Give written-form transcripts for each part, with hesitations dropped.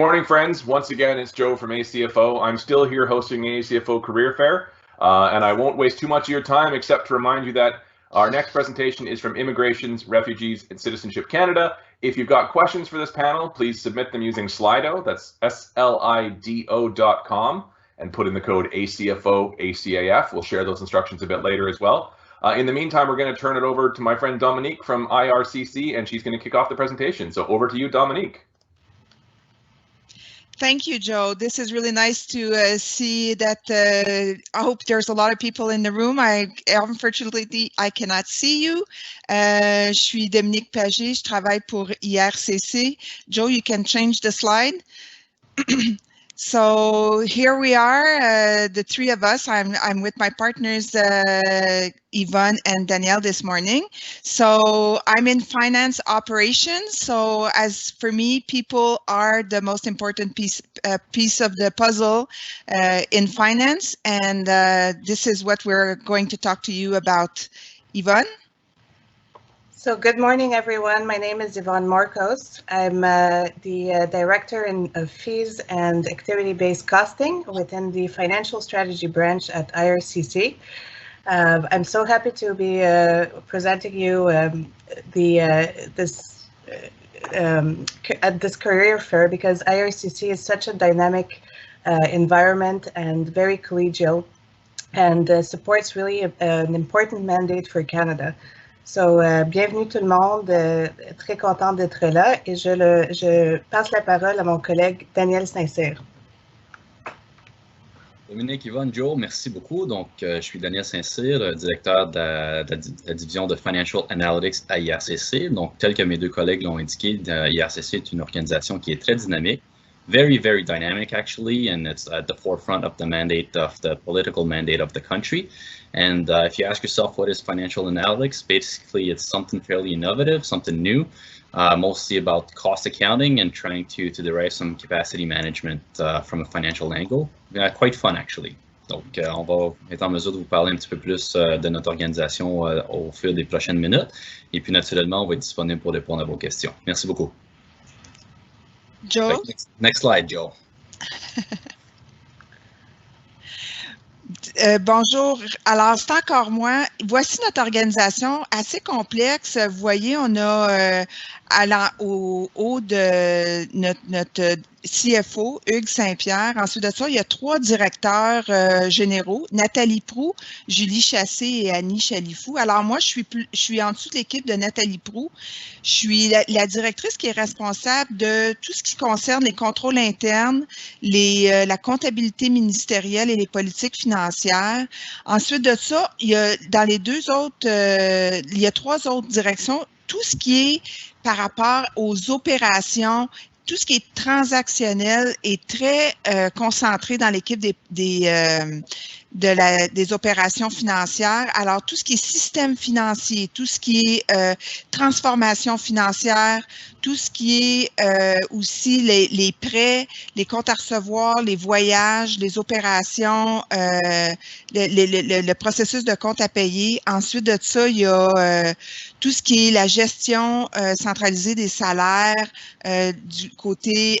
Morning, friends. Once again, it's Joe from ACFO. I'm still here hosting the ACFO Career Fair, and I won't waste too much of your time except to remind you that our next presentation is from Immigrations, Refugees, and Citizenship Canada. If you've got questions for this panel, please submit them using Slido, that's slido.com, and put in the code ACFO ACAF. We'll share those instructions a bit later as well. In the meantime, we're going to turn it over to my friend Dominique from IRCC, and she's going to kick off the presentation. So over to you, Dominique. Thank you, Joe. This is really nice to see that. I hope there's a lot of people in the room. Unfortunately, I cannot see you. Je suis Dominique Pagé. Je travaille pour IRCC. Joe, you can change the slide. So here we are, the three of us. I'm with my partners, Yvonne and Danielle this morning. So I'm in finance operations. So as for me, people are the most important piece of the puzzle in finance. And this is what we're going to talk to you about. Yvonne? So good morning, everyone. My name is Yvonne Marcos. I'm the Director of Fees and Activity-Based Costing within the Financial Strategy branch at IRCC. I'm so happy to be presenting you at this career fair because IRCC is such a dynamic environment and very collegial and supports really an important mandate for Canada. So, bienvenue tout le monde, très contente d'être là et je passe la parole à mon collègue Daniel Saint-Cyr. Dominique, Yvonne, Joe, merci beaucoup. Donc, je suis Daniel Saint-Cyr, directeur de la division de Financial Analytics à IRCC. Donc, tel que mes deux collègues l'ont indiqué, IRCC est une organisation qui est très dynamique. Very, very dynamic, actually, and it's at the forefront of the mandate of the political mandate of the country. And if you ask yourself what is financial analytics, basically it's something fairly innovative, something new, mostly about cost accounting and trying to derive some capacity management from a financial angle. Quite fun, actually. Donc, on va être en mesure de vous parler un petit peu plus de notre organisation au fil des prochaines minutes. Et puis, naturellement, on va être disponible pour répondre à vos questions. Merci beaucoup. Joe? Next slide, Joe. Bonjour. Alors, c'est encore moi. Voici notre organisation assez complexe. Vous voyez, on a au haut de notre CFO, Hugues Saint-Pierre. Ensuite de ça, il y a trois directeurs généraux, Nathalie Proux, Julie Chassé et Annie Chalifou. Alors moi, je suis en dessous de l'équipe de Nathalie Proux. Je suis la directrice qui est responsable de tout ce qui concerne les contrôles internes, la comptabilité ministérielle et les politiques financières. Ensuite de ça, il y a dans les il y a trois autres directions. Tout ce qui est par rapport aux opérations, tout ce qui est transactionnel est très concentré dans l'équipe des opérations financières. Alors, tout ce qui est système financier, tout ce qui est transformation financière, tout ce qui est aussi les prêts, les comptes à recevoir, les voyages, les opérations, le processus de compte à payer. Ensuite de ça, il y a tout ce qui est la gestion centralisée des salaires du côté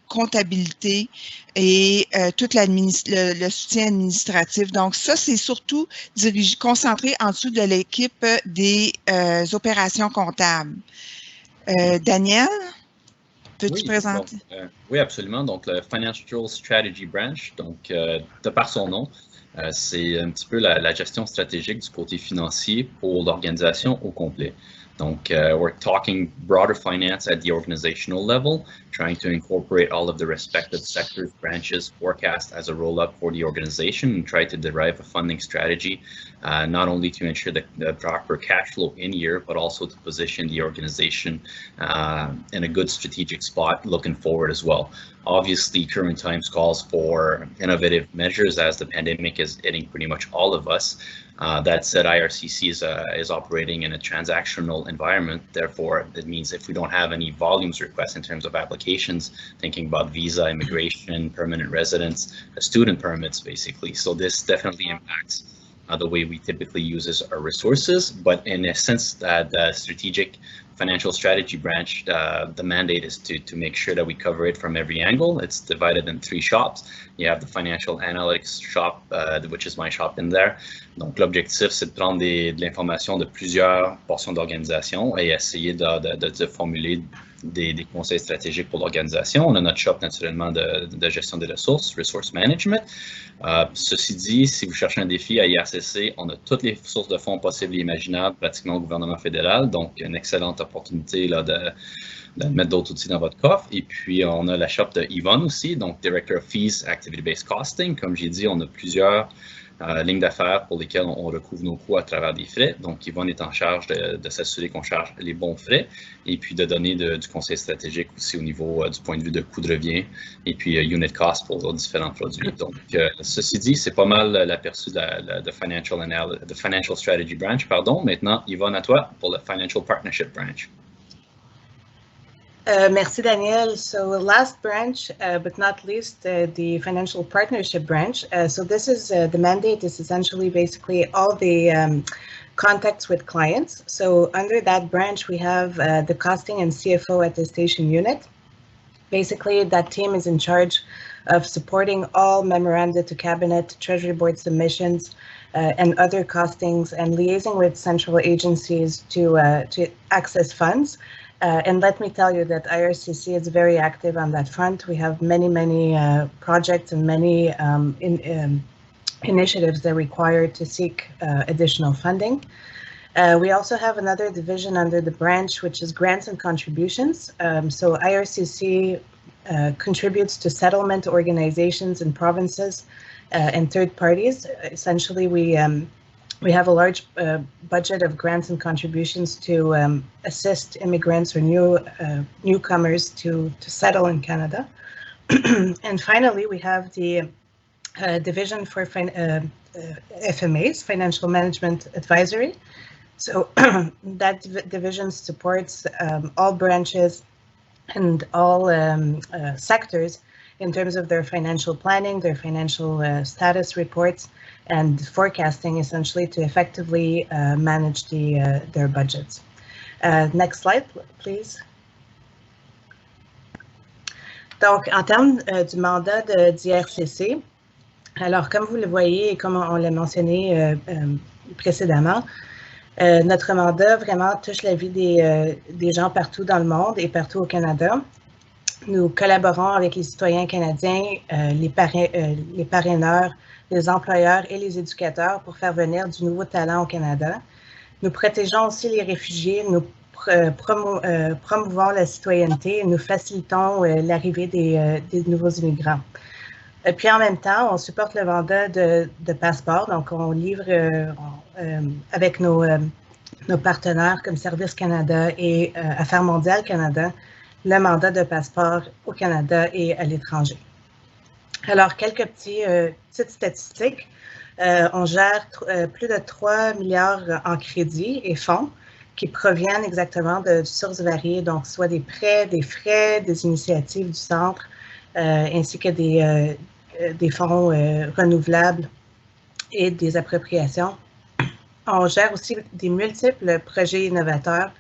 comptabilité et tout le soutien administratif. Donc, ça, c'est surtout concentré en dessous de l'équipe des opérations comptables. Daniel, peux-tu présenter? Donc, oui, absolument. Donc, le Financial Strategy Branch, donc, de par son nom, c'est un petit peu la gestion stratégique du côté financier pour l'organisation au complet. Donc, we're talking broader finance at the organizational level, trying to incorporate all of the respective sectors, branches, forecast as a roll-up for the organization and try to derive a funding strategy, not only to ensure the proper cash flow in year, but also to position the organization in a good strategic spot looking forward as well. Obviously, current times calls for innovative measures as the pandemic is hitting pretty much all of us. That said, IRCC is operating in a transactional environment. Therefore, that means if we don't have any volumes requests in terms of applications, thinking about visa, immigration, permanent residence, student permits, basically. So this definitely impacts the way we typically use our resources. But in a sense, the strategic financial strategy branch, the mandate is to make sure that we cover it from every angle. It's divided in 3 shops. You have the financial analytics shop, which is my shop in there. Donc, l'objectif, c'est de prendre de l'information de plusieurs portions d'organisation et essayer de formuler des conseils stratégiques pour l'organisation. On a notre shop naturellement de gestion des ressources, resource management. Ceci dit, si vous cherchez un défi à IRCC, on a toutes les sources de fonds possibles et imaginables pratiquement au gouvernement fédéral, donc une excellente opportunité là, de mettre d'autres outils dans votre coffre. Et puis, on a la shop de Yvonne aussi, donc Director of Fees, Activity-Based Costing. Comme j'ai dit, on a plusieurs lignes d'affaires pour lesquelles on recouvre nos coûts à travers des frais. Donc, Yvonne est en charge de s'assurer qu'on charge les bons frais et puis de donner du conseil stratégique aussi au niveau du point de vue de coût de revient et puis unit cost pour les différents produits. Donc, ceci dit, c'est pas mal l'aperçu de Financial Strategy Branch. Pardon. Maintenant, Yvonne, à toi pour le Financial Partnership Branch. Merci, Daniel. So last branch, but not least, the Financial Partnership Branch. So this is the mandate is essentially basically all the contacts with clients. So under that branch, we have the Costing and CFO Attestation Unit. Basically, that team is in charge of supporting all memoranda to Cabinet, Treasury Board submissions, and other costings, and liaising with central agencies to access funds. And let me tell you that IRCC is very active on that front. We have many projects and many initiatives that require to seek additional funding. We also have another division under the branch, which is grants and contributions. So IRCC contributes to settlement organizations in provinces and third parties. Essentially, we have a large budget of grants and contributions to assist immigrants or newcomers to settle in Canada. And finally, we have the division for FMAs, Financial Management Advisory. So that division supports all branches and all sectors in terms of their financial planning, their financial status reports, and forecasting, essentially, to effectively manage their budgets. Next slide, please. Donc, en termes du mandat d'IRCC, alors comme vous le voyez et comme on l'a mentionné précédemment, notre mandat vraiment touche la vie des gens partout dans le monde et partout au Canada. Nous collaborons avec les citoyens canadiens, les parraineurs, les employeurs et les éducateurs pour faire venir du nouveau talent au Canada. Nous protégeons aussi les réfugiés, nous promouvons la citoyenneté et nous facilitons l'arrivée des nouveaux immigrants. Et puis en même temps, on supporte le mandat de passeport, donc on livre avec nos partenaires comme Service Canada et Affaires mondiales Canada le mandat de passeport au Canada et à l'étranger. Alors, quelques petites statistiques. On gère plus de 3 milliards en crédits et fonds qui proviennent exactement de sources variées, donc soit des prêts, des frais, des initiatives du centre, ainsi que des fonds renouvelables et des appropriations. On gère aussi des multiples projets innovateurs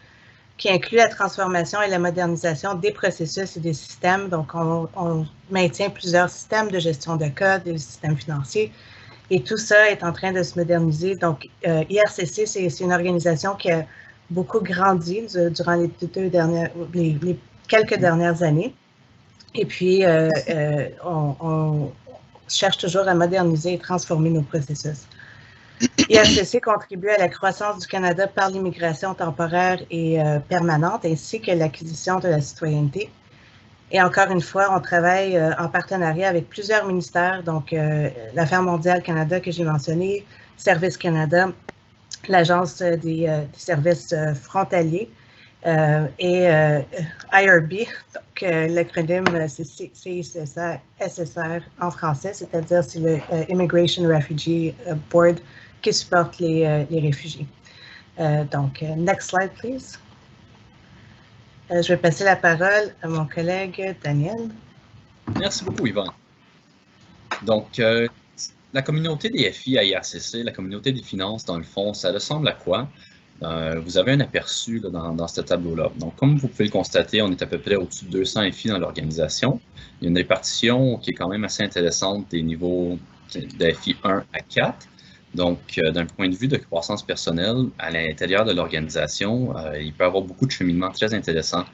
qui inclut la transformation et la modernisation des processus et des systèmes. Donc, on maintient plusieurs systèmes de gestion de code, des systèmes financiers, et tout ça est en train de se moderniser. Donc, IRCC, c'est une organisation qui a beaucoup grandi durant les quelques dernières années. Et puis, on cherche toujours à moderniser et transformer nos processus. IRCC contribue à la croissance du Canada par l'immigration temporaire et permanente, ainsi que l'acquisition de la citoyenneté. Et encore une fois, on travaille en partenariat avec plusieurs ministères, donc l'Affaires mondiales Canada que j'ai mentionné, Service Canada, l'Agence des services frontaliers et IRB, donc l'acronyme c'est CICSR en français, c'est-à-dire c'est le Immigration Refugee Board qui supporte les réfugiés. Donc, next slide, please. Je vais passer la parole à mon collègue Daniel. Merci beaucoup, Yvonne. Donc, la communauté des FI à IRCC, la communauté des finances, dans le fond, ça ressemble à quoi? vous avez un aperçu là, dans ce tableau-là. Donc, comme vous pouvez le constater, on est à peu près au-dessus de 200 FI dans l'organisation. Il y a une répartition qui est quand même assez intéressante des niveaux de FI 1 à 4. Donc, d'un point de vue de croissance personnelle, à l'intérieur de l'organisation, il peut y avoir beaucoup de cheminements très intéressants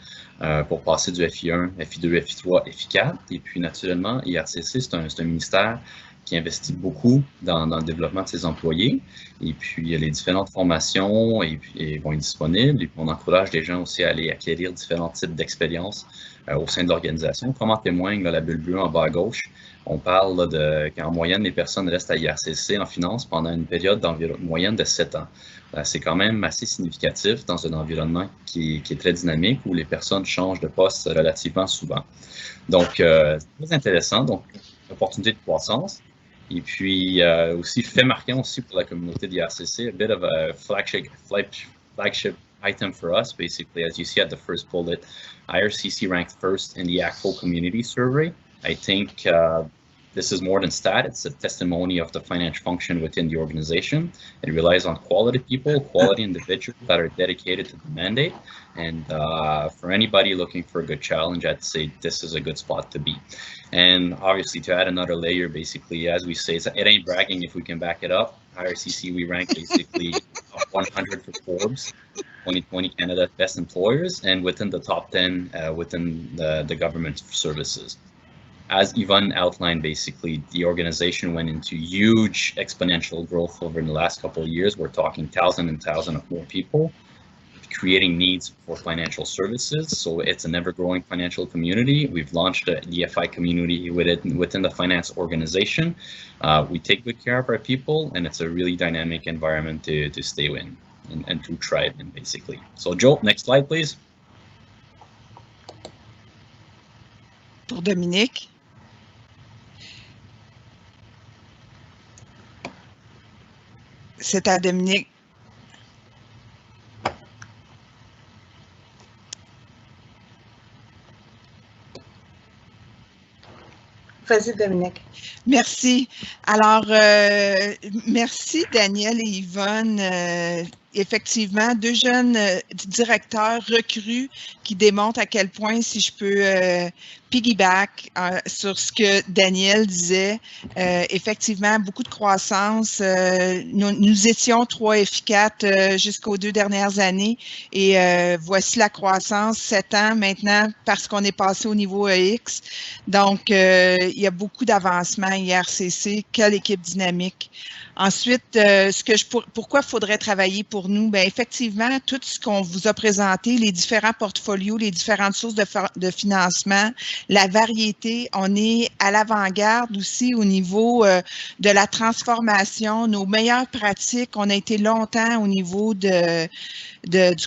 pour passer du FI1, FI2, FI3, FI4. Et puis, naturellement, IRCC, c'est un ministère qui investit beaucoup dans le développement de ses employés. Et puis, les différentes formations vont être disponibles. Et puis, on encourage les gens aussi à aller acquérir différents types d'expériences au sein de l'organisation. Comme en témoigne là, la bulle bleue en bas à gauche, on parle qu'en moyenne, les personnes restent à IRCC en finance pendant une période moyenne de 7 ans. C'est quand même assez significatif dans un environnement qui est très dynamique où les personnes changent de poste relativement souvent. Donc, c'est très intéressant. Donc, opportunité de croissance. Et puis, aussi, fait marquant aussi pour la communauté d'IRCC, a bit of a flagship item for us, basically, as you see at the first bullet. IRCC ranked first in the ACFO community survey. I think this is more than stat. It's a testimony of the financial function within the organization. It relies on quality people, quality individuals that are dedicated to the mandate. And for anybody looking for a good challenge, I'd say this is a good spot to be. And obviously, to add another layer, basically, as we say, it ain't bragging if we can back it up. IRCC, we rank basically top 100 for Forbes 2020 Canada Best Employers, and within the top 10 within the government services. As Yvonne outlined, basically, the organization went into huge exponential growth over the last couple of years. We're talking thousands and thousands of more people, creating needs for financial services. So it's an ever-growing financial community. We've launched the EFI community within the finance organization. We take good care of our people, and it's a really dynamic environment to stay in and to thrive in, basically. So Joe, next slide, please. Pour Dominique. C'est à Dominique. Vas-y, Dominique. Merci. Alors, merci Daniel et Yvonne. Effectivement, deux jeunes directeurs recrues qui démontrent à quel point, si je peux piggyback sur ce que Daniel disait, effectivement, beaucoup de croissance. Nous étions 3 FI4 jusqu'aux 2 dernières années et voici la croissance, 7 ans maintenant, parce qu'on est passé au niveau EX. Donc, il y a beaucoup d'avancement IRCC. Quelle équipe dynamique. Ensuite, pourquoi il faudrait travailler pour nous? Bien, effectivement, tout ce qu'on vous a présenté, les différents portfolios, les différentes sources de financement, la variété, on est à l'avant-garde aussi au niveau de la transformation, nos meilleures pratiques. On a été longtemps au niveau du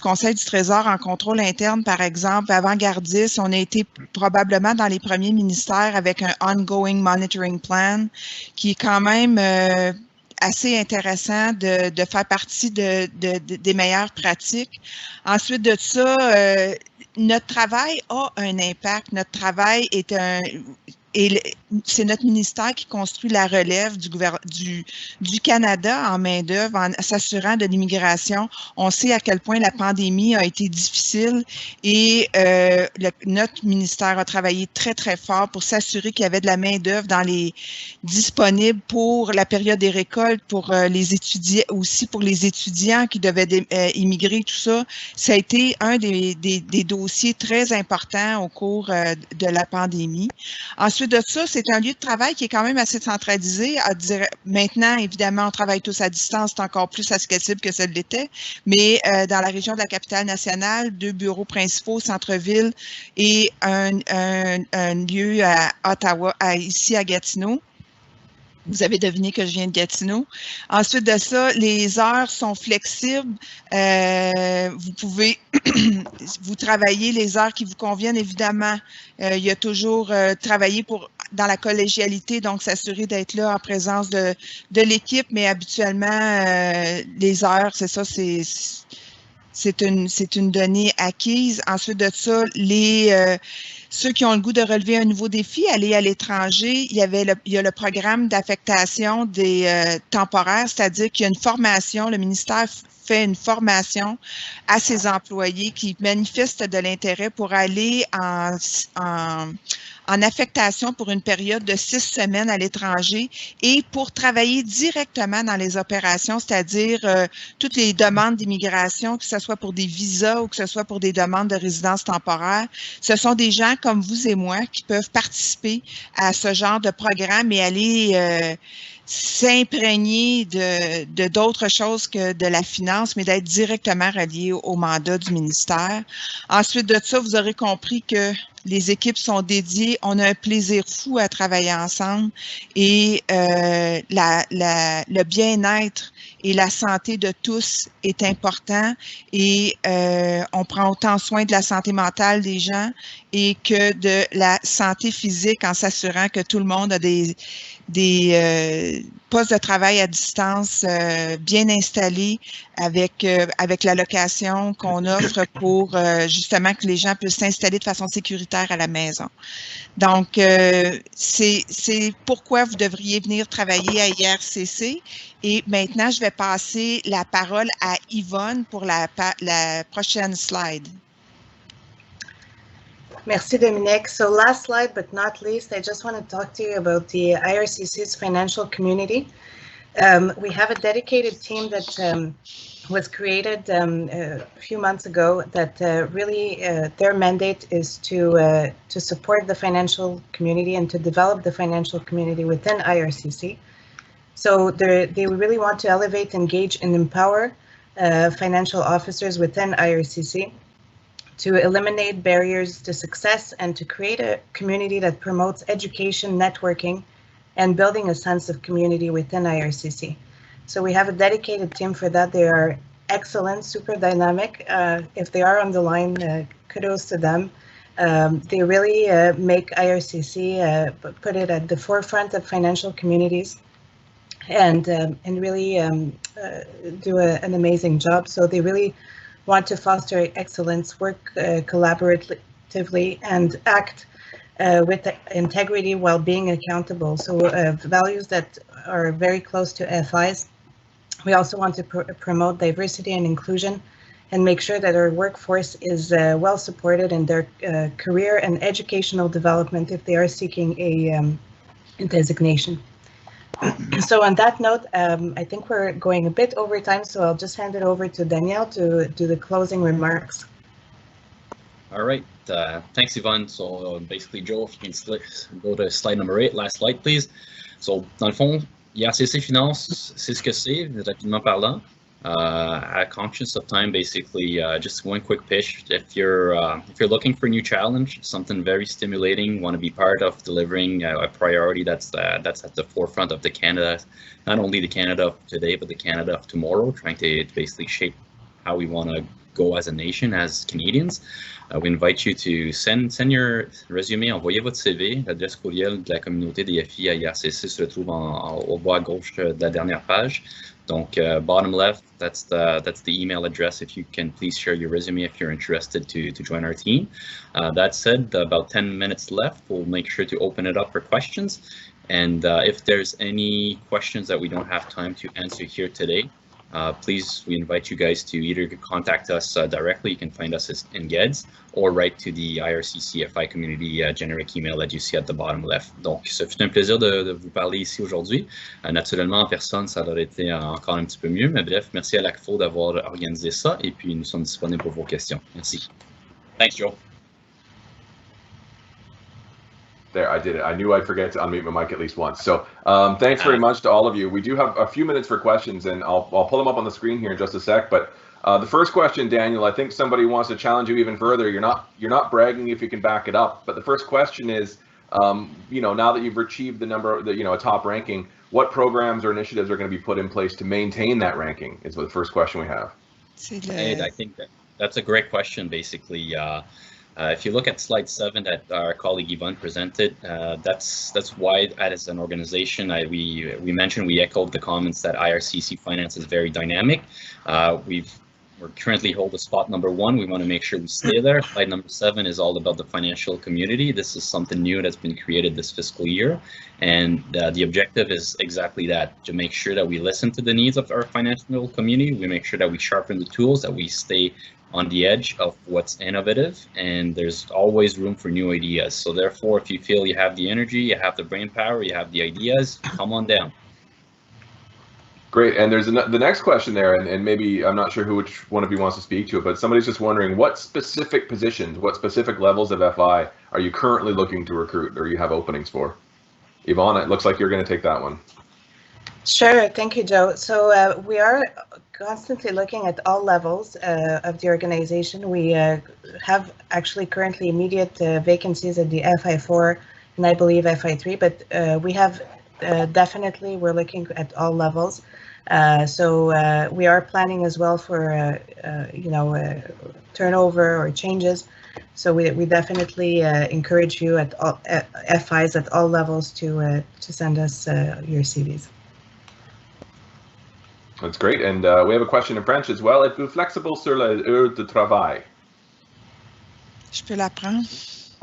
Conseil du Trésor en contrôle interne, par exemple, avant-gardiste. On a été probablement dans les premiers ministères avec un ongoing monitoring plan qui est quand même assez intéressant de faire partie des meilleures pratiques. Ensuite de ça, notre travail a un impact. Notre travail est c'est notre ministère qui construit la relève du Canada en main-d'œuvre, en s'assurant de l'immigration. On sait à quel point la pandémie a été difficile et notre ministère a travaillé très, très fort pour s'assurer qu'il y avait de la main-d'œuvre disponible pour la période des récoltes, pour les étudiants, aussi pour les étudiants qui devaient immigrer, tout ça. Ça a été un des dossiers très importants au cours de la pandémie. Ensuite de ça, c'est un lieu de travail qui est quand même assez centralisé. Maintenant, évidemment, on travaille tous à distance, c'est encore plus accessible que ça l'était, mais dans la région de la capitale nationale, 2 bureaux principaux, centre-ville et un lieu à Ottawa, ici à Gatineau. Vous avez deviné que je viens de Gatineau. Ensuite de ça, les heures sont flexibles. Vous pouvez vous travailler les heures qui vous conviennent, évidemment. Il y a toujours travailler dans la collégialité, donc s'assurer d'être là en présence de l'équipe, mais habituellement, les heures, c'est ça, c'est une donnée acquise. Ensuite de ça, ceux qui ont le goût de relever un nouveau défi, aller à l'étranger, il y a le programme d'affectation des temporaires, c'est-à-dire qu'il y a une formation, le ministère fait une formation à ses employés qui manifestent de l'intérêt pour aller en affectation pour une période de 6 semaines à l'étranger et pour travailler directement dans les opérations, c'est-à-dire toutes les demandes d'immigration, que ce soit pour des visas ou que ce soit pour des demandes de résidence temporaire. Ce sont des gens comme vous et moi qui peuvent participer à ce genre de programme et aller s'imprégner de d'autres choses que de la finance, mais d'être directement relié au mandat du ministère. Ensuite de ça, vous aurez compris que les équipes sont dédiées. On a un plaisir fou à travailler ensemble et le bien-être et la santé de tous est important et on prend autant soin de la santé mentale des gens et que de la santé physique en s'assurant que tout le monde a des postes de travail à distance bien installés avec la location qu'on offre pour justement que les gens puissent s'installer de façon sécuritaire à la maison. Donc, c'est pourquoi vous devriez venir travailler à IRCC. Et maintenant, je vais passer la parole à Yvonne pour la prochaine slide. Merci, Dominique. So last slide, but not least, I just want to talk to you about the IRCC's financial community. We have a dedicated team that was created a few months ago that really their mandate is to support the financial community and to develop the financial community within IRCC. So they really want to elevate, engage, and empower financial officers within IRCC to eliminate barriers to success and to create a community that promotes education, networking, and building a sense of community within IRCC. So we have a dedicated team for that. They are excellent, super dynamic. If they are on the line, kudos to them. They really make IRCC, put it at the forefront of financial communities and really do an amazing job. So they really want to foster excellence, work collaboratively, and act with integrity while being accountable. So values that are very close to FIs. We also want to promote diversity and inclusion and make sure that our workforce is well supported in their career and educational development if they are seeking a designation. So on that note, I think we're going a bit over time, so I'll just hand it over to Danielle to do the closing remarks. All right, thanks, Yvonne. So basically, Joe, if you can go to slide number 8, last slide, please. So dans le fond, IRCC Finance, c'est ce que c'est, rapidement parlant. Conscious of time, basically, just one quick pitch. If you're looking for a new challenge, something very stimulating, want to be part of delivering a priority that's at the forefront of the Canada, not only the Canada of today, but the Canada of tomorrow, trying to basically shape how we want to go as a nation, as Canadians. We invite you to send your résumé, envoyez votre CV. L'adresse courriel de la communauté des FI à IRCC se retrouve au bas à gauche de la dernière page. Donc, bottom left, that's the email address. If you can please share your resume if you're interested to join our team. That said, about 10 minutes left. We'll make sure to open it up for questions. And if there's any questions that we don't have time to answer here today, please, we invite you guys to either contact us directly. You can find us in GEDS or write to the IRCC FI community generic email that you see at the bottom left. Donc, ce fut un plaisir de vous parler ici aujourd'hui. Naturellement, en personne, ça aurait été encore un petit peu mieux, mais bref, merci à l'ACFO d'avoir organisé ça et puis nous sommes disponibles pour vos questions. Merci. Thanks, Joe. There, I did it. I knew I'd forget to unmute my mic at least once. So thanks very much to all of you. We do have a few minutes for questions, and I'll pull them up on the screen here in just a sec. But the first question, Daniel, I think somebody wants to challenge you even further. You're not bragging if you can back it up. But the first question is, now that you've achieved the number, a top ranking, what programs or initiatives are going to be put in place to maintain that ranking? Is the first question we have. And I think that's a great question. Basically. If you look at slide 7 that our colleague Yvonne presented, that's why as an organization, we mentioned, we echoed the comments that IRCC Finance is very dynamic. We've We're currently hold the spot number 1. We want to make sure we stay there. Slide number 7 is all about the financial community. This is something new that's been created this fiscal year. And the objective is exactly that, to make sure that we listen to the needs of our financial community. We make sure that we sharpen the tools, that we stay on the edge of what's innovative, and there's always room for new ideas. So therefore, if you feel you have the energy, you have the brain power, you have the ideas, come on down. Great, and there's the next question there, and maybe I'm not sure which one of you wants to speak to it, but somebody's just wondering what specific positions, what specific levels of FI are you currently looking to recruit, or you have openings for? Yvonne, it looks like you're going to take that one. Sure, thank you, Joe. So we are constantly looking at all levels of the organization. We have actually currently immediate vacancies at the FI4 and I believe FI3, but we have definitely, we're looking at all levels. So we are planning as well for, turnover or changes. So we definitely encourage you at all FIs at all levels to send us your CVs. That's great, and we have a question in French as well. Êtes-vous flexible sur les heures de travail? Je peux la prendre.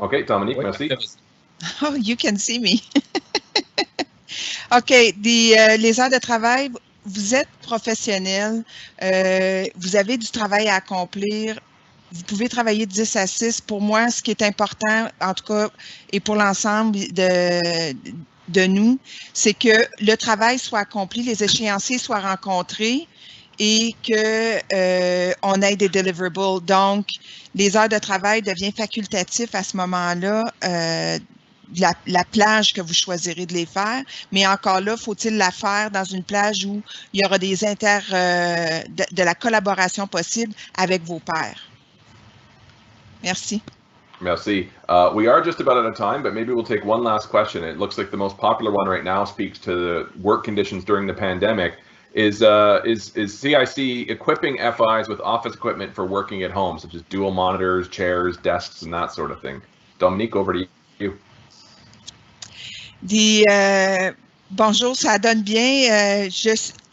Okay, Dominique, merci. Oh, you can see me. OK, les heures de travail, vous êtes professionnel, vous avez du travail à accomplir, vous pouvez travailler de 10 à 6. Pour moi, ce qui est important, en tout cas, et pour l'ensemble de nous, c'est que le travail soit accompli, les échéanciers soient rencontrés et qu'on ait des deliverables. Donc, les heures de travail deviennent facultatifs à ce moment-là, la plage que vous choisirez de les faire. Mais encore là, faut-il la faire dans une plage où il y aura des de la collaboration possible avec vos pairs. Merci. Merci. We are just about out of time, but maybe we'll take one last question. It looks like the most popular one right now speaks to the work conditions during the pandemic. Is CIC equipping FIs with office equipment for working at home, such as dual monitors, chairs, desks, and that sort of thing? Dominique, over to you. Bonjour, ça donne bien.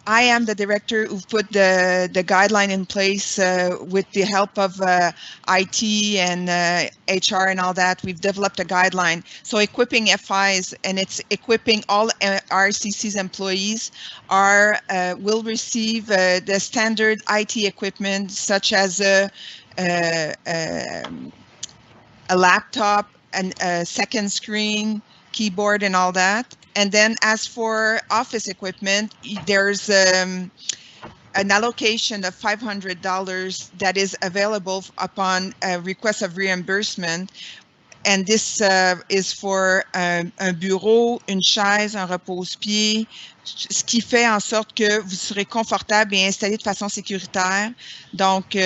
I am the director who put the guideline in place with the help of IT and HR and all that. We've developed a guideline. So equipping FIs, and it's equipping all RCC's employees will receive the standard IT equipment such as a laptop and a second screen, keyboard and all that. And then as for office equipment, there's an allocation of $500 that is available upon a request of reimbursement. And this is for un bureau, une chaise, un repose-pied, ce qui fait en sorte que vous serez confortable et installé de façon sécuritaire. Donc,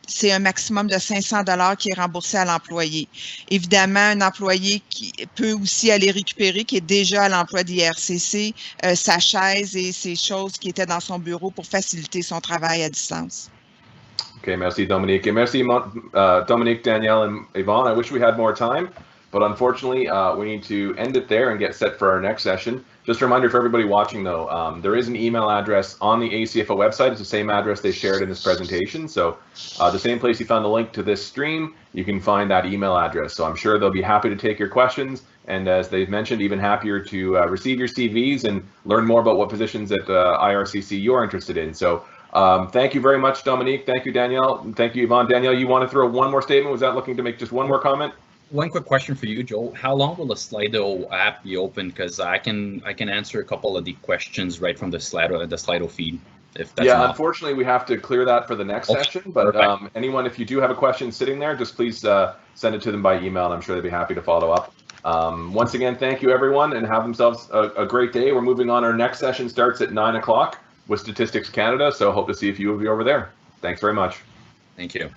c'est un maximum de $500 qui est remboursé à l'employé. Évidemment, un employé qui peut aussi aller récupérer, qui est déjà à l'emploi d'IRCC, sa chaise et ses choses qui étaient dans son bureau pour faciliter son travail à distance. Okay, merci Dominique. And merci Dominique, Danielle, and Yvonne. I wish we had more time, but unfortunately we need to end it there and get set for our next session. Just a reminder for everybody watching though, there is an email address on the ACFO website. It's the same address they shared in this presentation. So the same place you found the link to this stream, you can find that email address. So I'm sure they'll be happy to take your questions. And as they've mentioned, even happier to receive your CVs and learn more about what positions at IRCC you're interested in. So thank you very much, Dominique. Thank you, Danielle. Thank you, Yvonne. Danielle, you want to throw one more statement? Was that looking to make just one more comment? One quick question for you, Joe. How long will the Slido app be open? Because I can answer a couple of the questions right from the Slido feed. If that's enough. Unfortunately, we have to clear that for the next session. But anyone, if you do have a question sitting there, just please send it to them by email, and I'm sure they'd be happy to follow up. Once again, thank you, everyone, and have themselves a great day. We're moving on. Our next session starts at 9 o'clock with Statistics Canada, so hope to see a few of you over there. Thanks very much. Thank you.